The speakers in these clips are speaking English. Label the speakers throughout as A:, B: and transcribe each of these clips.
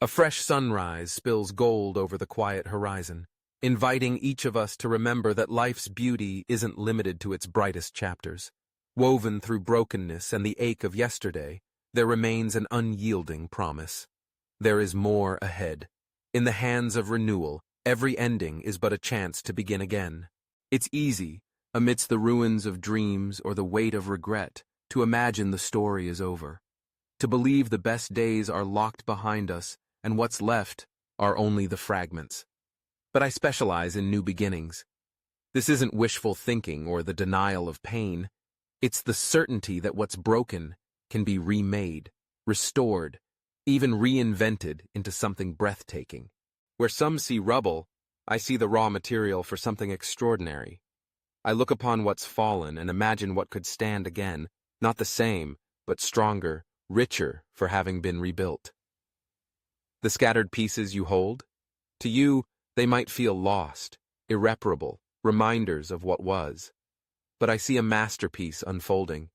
A: A fresh sunrise spills gold over the quiet horizon, inviting each of us to remember that life's beauty isn't limited to its brightest chapters. Woven through brokenness and the ache of yesterday, there remains an unyielding promise. There is more ahead. In the hands of renewal, every ending is but a chance to begin again. It's easy, amidst the ruins of dreams or the weight of regret, to imagine the story is over. To believe the best days are locked behind us and what's left are only the fragments. But I specialize in new beginnings. This isn't wishful thinking or the denial of pain. It's the certainty that what's broken can be remade, restored, even reinvented into something breathtaking. Where some see rubble, I see the raw material for something extraordinary. I look upon what's fallen and imagine what could stand again, not the same, but stronger, richer for having been rebuilt. The scattered pieces you hold? To you, they might feel lost, irreparable, reminders of what was. But I see a masterpiece unfolding.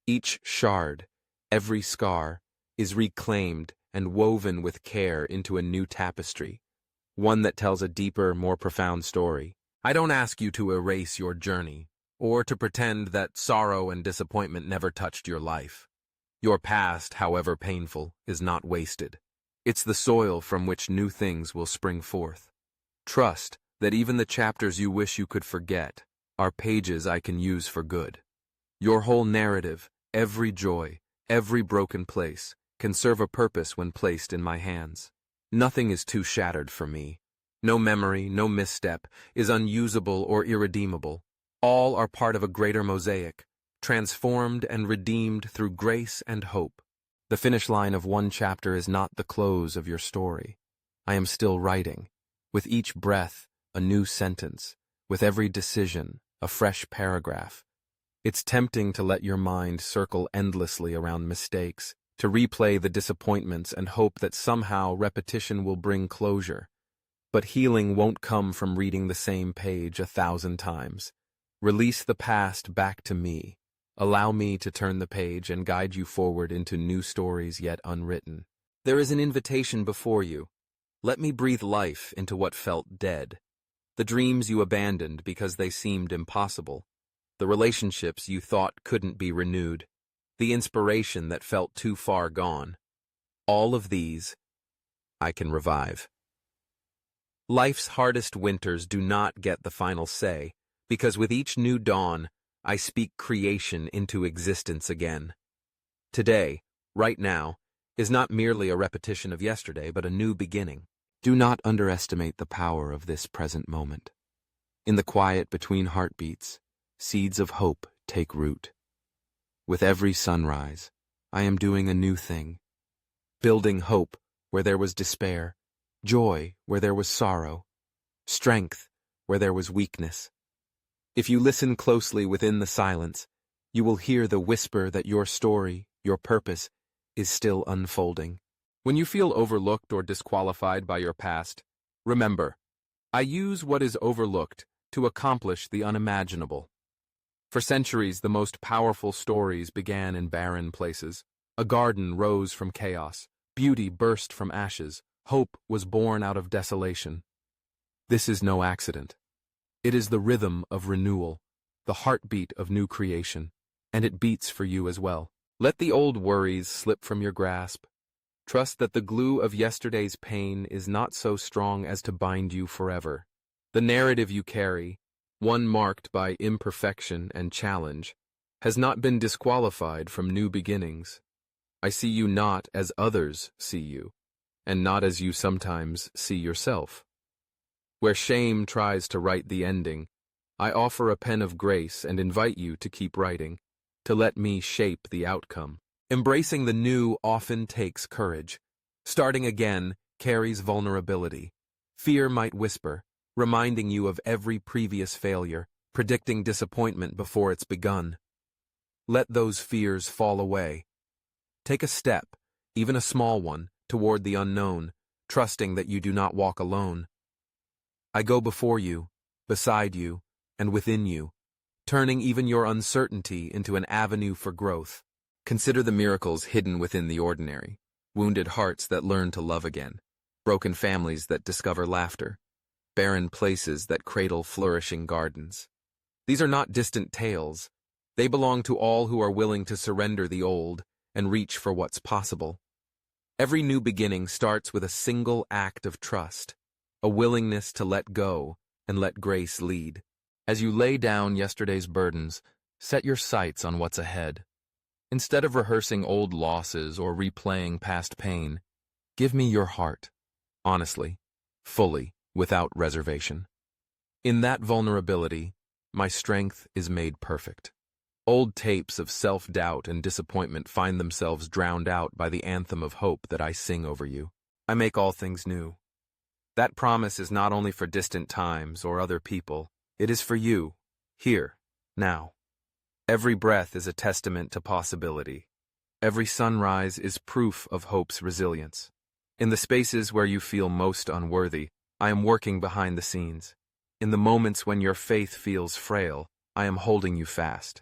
A: Each shard, every scar, is reclaimed and woven with care into a new tapestry, one that tells a deeper, more profound story. I don't ask you to erase your journey, or to pretend that sorrow and disappointment never touched your life. Your past, however painful, is not wasted. It's the soil from which new things will spring forth. Trust that even the chapters you wish you could forget are pages I can use for good. Your whole narrative, every joy, every broken place, can serve a purpose when placed in my hands. Nothing is too shattered for me. No memory, no misstep is unusable or irredeemable. All are part of a greater mosaic, transformed and redeemed through grace and hope. The finish line of one chapter is not the close of your story. I am still writing. With each breath, a new sentence. With every decision, a fresh paragraph. It's tempting to let your mind circle endlessly around mistakes, to replay the disappointments and hope that somehow repetition will bring closure. But healing won't come from reading the same page 1,000 times. Release the past back to me. Allow me to turn the page and guide you forward into new stories yet unwritten. There is an invitation before you. Let me breathe life into what felt dead. The dreams you abandoned because they seemed impossible. The relationships you thought couldn't be renewed. The inspiration that felt too far gone. All of these, I can revive. Life's hardest winters do not get the final say, because with each new dawn, I speak creation into existence again. Today, right now, is not merely a repetition of yesterday, but a new beginning. Do not underestimate the power of this present moment. In the quiet between heartbeats, seeds of hope take root. With every sunrise, I am doing a new thing. Building hope where there was despair, joy where there was sorrow, strength where there was weakness. If you listen closely within the silence, you will hear the whisper that your story, your purpose, is still unfolding. When you feel overlooked or disqualified by your past, remember, I use what is overlooked to accomplish the unimaginable. For centuries, the most powerful stories began in barren places. A garden rose from chaos, beauty burst from ashes, hope was born out of desolation. This is no accident. It is the rhythm of renewal, the heartbeat of new creation, and it beats for you as well. Let the old worries slip from your grasp. Trust that the glue of yesterday's pain is not so strong as to bind you forever. The narrative you carry, one marked by imperfection and challenge, has not been disqualified from new beginnings. I see you not as others see you, and not as you sometimes see yourself. Where shame tries to write the ending, I offer a pen of grace and invite you to keep writing, to let me shape the outcome. Embracing the new often takes courage. Starting again carries vulnerability. Fear might whisper, reminding you of every previous failure, predicting disappointment before it's begun. Let those fears fall away. Take a step, even a small one, toward the unknown, trusting that you do not walk alone. I go before you, beside you, and within you, turning even your uncertainty into an avenue for growth. Consider the miracles hidden within the ordinary. wounded hearts that learn to love again, broken families that discover laughter, barren places that cradle flourishing gardens. These are not distant tales. They belong to all who are willing to surrender the old and reach for what's possible. Every new beginning starts with a single act of trust, a willingness to let go and let grace lead. As you lay down yesterday's burdens, set your sights on what's ahead. Instead of rehearsing old losses or replaying past pain, give me your heart, honestly, fully, without reservation. In that vulnerability, my strength is made perfect. Old tapes of self-doubt and disappointment find themselves drowned out by the anthem of hope that I sing over you. I make all things new. That promise is not only for distant times or other people, it is for you, here, now. Every breath is a testament to possibility. Every sunrise is proof of hope's resilience. In the spaces where you feel most unworthy, I am working behind the scenes. In the moments when your faith feels frail, I am holding you fast.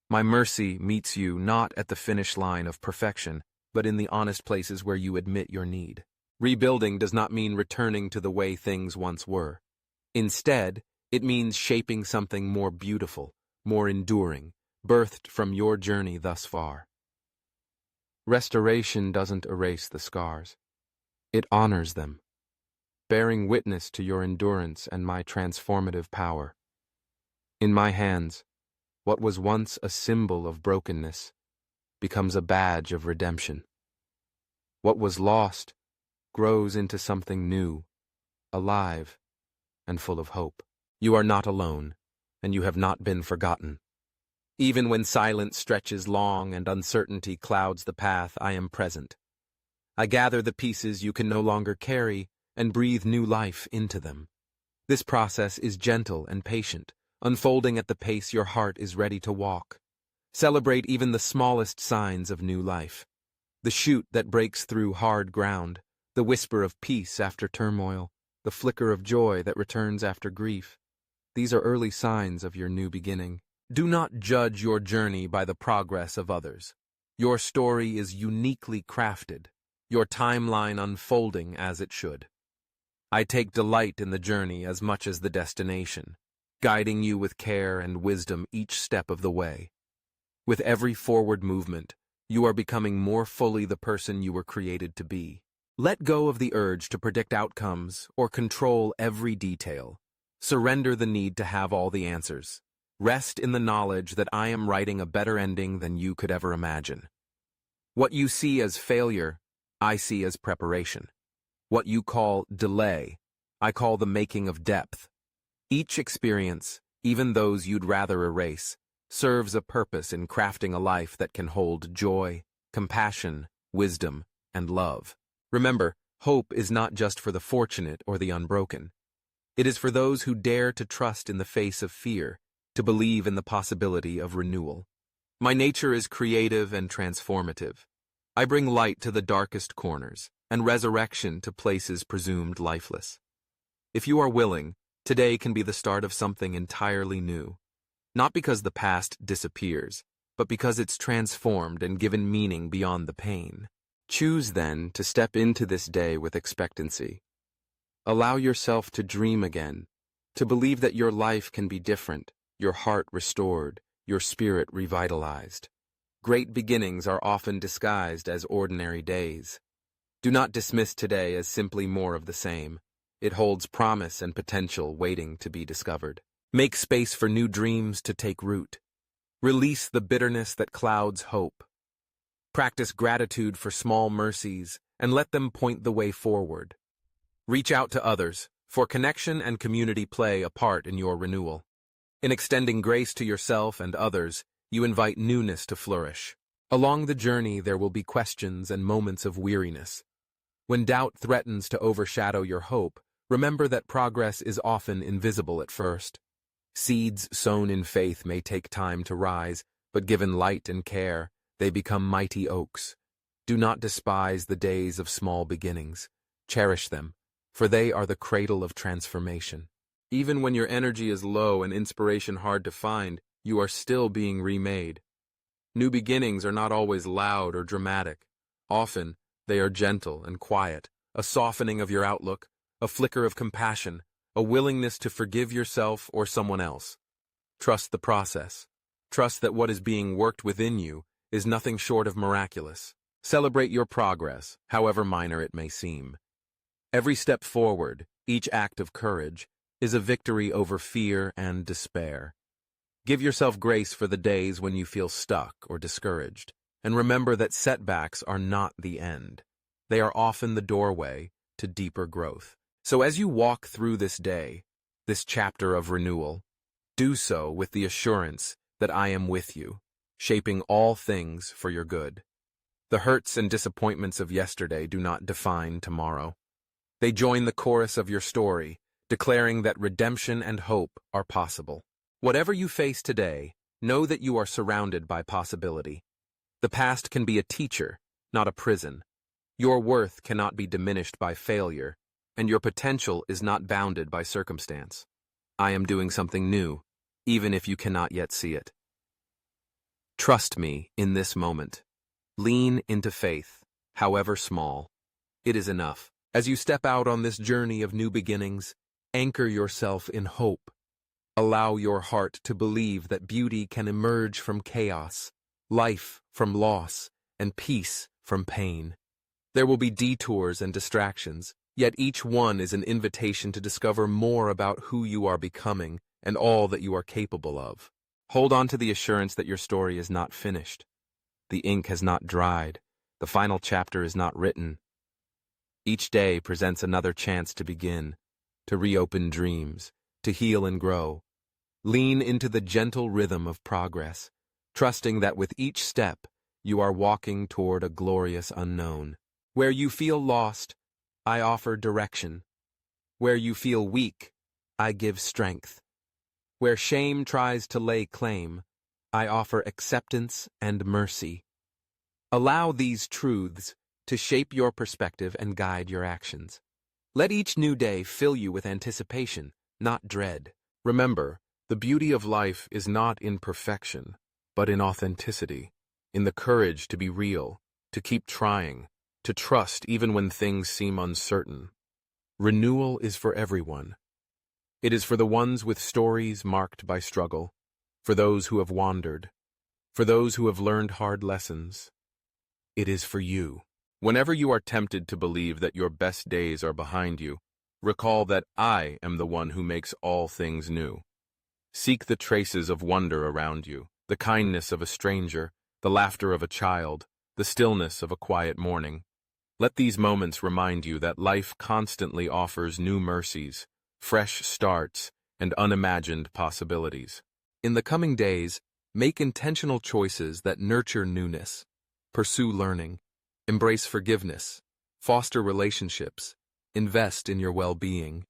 A: My mercy meets you not at the finish line of perfection, but in the honest places where you admit your need. Rebuilding does not mean returning to the way things once were. Instead, it means shaping something more beautiful, more enduring, birthed from your journey thus far. Restoration doesn't erase the scars. It honors them, bearing witness to your endurance and my transformative power. In my hands, what was once a symbol of brokenness becomes a badge of redemption. What was lost grows into something new, alive, and full of hope. You are not alone, and you have not been forgotten. Even when silence stretches long and uncertainty clouds the path, I am present. I gather the pieces you can no longer carry and breathe new life into them. This process is gentle and patient, unfolding at the pace your heart is ready to walk. Celebrate even the smallest signs of new life. The shoot that breaks through hard ground, the whisper of peace after turmoil, the flicker of joy that returns after grief. These are early signs of your new beginning. Do not judge your journey by the progress of others. Your story is uniquely crafted, your timeline unfolding as it should. I take delight in the journey as much as the destination, guiding you with care and wisdom each step of the way. With every forward movement, you are becoming more fully the person you were created to be. Let go of the urge to predict outcomes or control every detail. Surrender the need to have all the answers. Rest in the knowledge that I am writing a better ending than you could ever imagine. What you see as failure, I see as preparation. What you call delay, I call the making of depth. Each experience, even those you'd rather erase, serves a purpose in crafting a life that can hold joy, compassion, wisdom, and love. Remember, hope is not just for the fortunate or the unbroken. It is for those who dare to trust in the face of fear, to believe in the possibility of renewal. My nature is creative and transformative. I bring light to the darkest corners and resurrection to places presumed lifeless. If you are willing, today can be the start of something entirely new. Not because the past disappears, but because it's transformed and given meaning beyond the pain. Choose then to step into this day with expectancy. Allow yourself to dream again, to believe that your life can be different, your heart restored, your spirit revitalized. Great beginnings are often disguised as ordinary days. Do not dismiss today as simply more of the same. It holds promise and potential waiting to be discovered. Make space for new dreams to take root. Release the bitterness that clouds hope. Practice gratitude for small mercies and let them point the way forward. Reach out to others, for connection and community play a part in your renewal. In extending grace to yourself and others, you invite newness to flourish. Along the journey, there will be questions and moments of weariness. When doubt threatens to overshadow your hope, remember that progress is often invisible at first. Seeds sown in faith may take time to rise, but given light and care, they become mighty oaks. Do not despise the days of small beginnings. Cherish them, for they are the cradle of transformation. Even when your energy is low and inspiration hard to find, you are still being remade. New beginnings are not always loud or dramatic. Often, They are gentle and quiet, a softening of your outlook, a flicker of compassion, a willingness to forgive yourself or someone else. Trust the process. Trust that what is being worked within you is nothing short of miraculous. Celebrate your progress, however minor it may seem. Every step forward, each act of courage, is a victory over fear and despair. Give yourself grace for the days when you feel stuck or discouraged, and remember that setbacks are not the end. They are often the doorway to deeper growth. So as you walk through this day, this chapter of renewal, do so with the assurance that I am with you, shaping all things for your good. The hurts and disappointments of yesterday do not define tomorrow. They join the chorus of your story, declaring that redemption and hope are possible. Whatever you face today, know that you are surrounded by possibility. The past can be a teacher, not a prison. Your worth cannot be diminished by failure, and your potential is not bounded by circumstance. I am doing something new, even if you cannot yet see it. Trust me in this moment. Lean into faith, however small. It is enough. As you step out on this journey of new beginnings, anchor yourself in hope. Allow your heart to believe that beauty can emerge from chaos, life from loss, and peace from pain. There will be detours and distractions, yet each one is an invitation to discover more about who you are becoming and all that you are capable of. Hold on to the assurance that your story is not finished. The ink has not dried. The final chapter is not written. Each day presents another chance to begin, to reopen dreams, to heal and grow. Lean into the gentle rhythm of progress, trusting that with each step, you are walking toward a glorious unknown. Where you feel lost, I offer direction. Where you feel weak, I give strength. Where shame tries to lay claim, I offer acceptance and mercy. Allow these truths to shape your perspective and guide your actions. Let each new day fill you with anticipation, not dread. Remember, the beauty of life is not in perfection, but in authenticity, in the courage to be real, to keep trying, to trust even when things seem uncertain. Renewal is for everyone. It is for the ones with stories marked by struggle, for those who have wandered, for those who have learned hard lessons. It is for you. Whenever you are tempted to believe that your best days are behind you, recall that I am the one who makes all things new. Seek the traces of wonder around you, the kindness of a stranger, the laughter of a child, the stillness of a quiet morning. Let these moments remind you that life constantly offers new mercies, fresh starts, and unimagined possibilities. In the coming days, make intentional choices that nurture newness. Pursue learning, embrace forgiveness, foster relationships, invest in your well-being.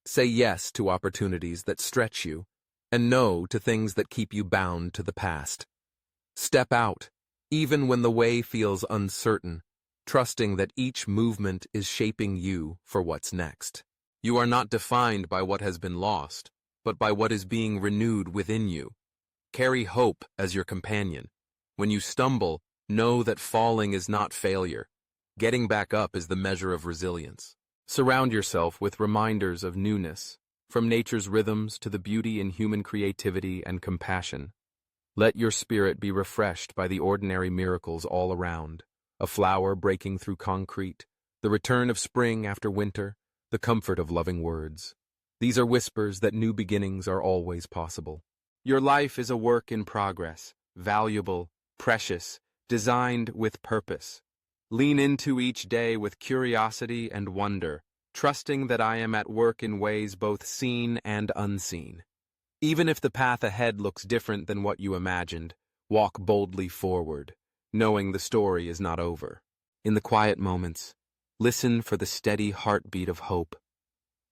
A: Say yes to opportunities that stretch you, and no to things that keep you bound to the past. Step out, even when the way feels uncertain, trusting that each movement is shaping you for what's next. You are not defined by what has been lost, but by what is being renewed within you. Carry hope as your companion. When you stumble, know that falling is not failure. Getting back up is the measure of resilience. Surround yourself with reminders of newness, from nature's rhythms to the beauty in human creativity and compassion. Let your spirit be refreshed by the ordinary miracles all around. A flower breaking through concrete, the return of spring after winter, the comfort of loving words. These are whispers that new beginnings are always possible. Your life is a work in progress, valuable, precious, designed with purpose. Lean into each day with curiosity and wonder, trusting that I am at work in ways both seen and unseen. Even if the path ahead looks different than what you imagined, walk boldly forward, knowing the story is not over. In the quiet moments, listen for the steady heartbeat of hope.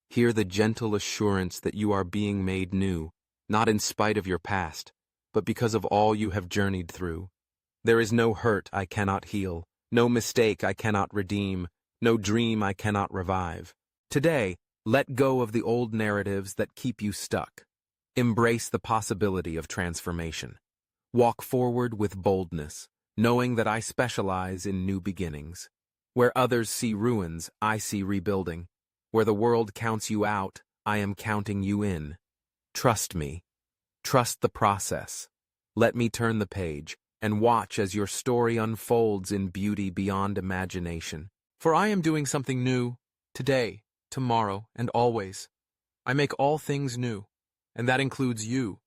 A: Hear the gentle assurance that you are being made new, not in spite of your past, but because of all you have journeyed through. There is no hurt I cannot heal, no mistake I cannot redeem, no dream I cannot revive. Today, let go of the old narratives that keep you stuck. Embrace the possibility of transformation. Walk forward with boldness, knowing that I specialize in new beginnings. Where others see ruins, I see rebuilding. Where the world counts you out, I am counting you in. Trust me. Trust the process. Let me turn the page, and watch as your story unfolds in beauty beyond imagination. For I am doing something new, today, tomorrow, and always. I make all things new, and that includes you.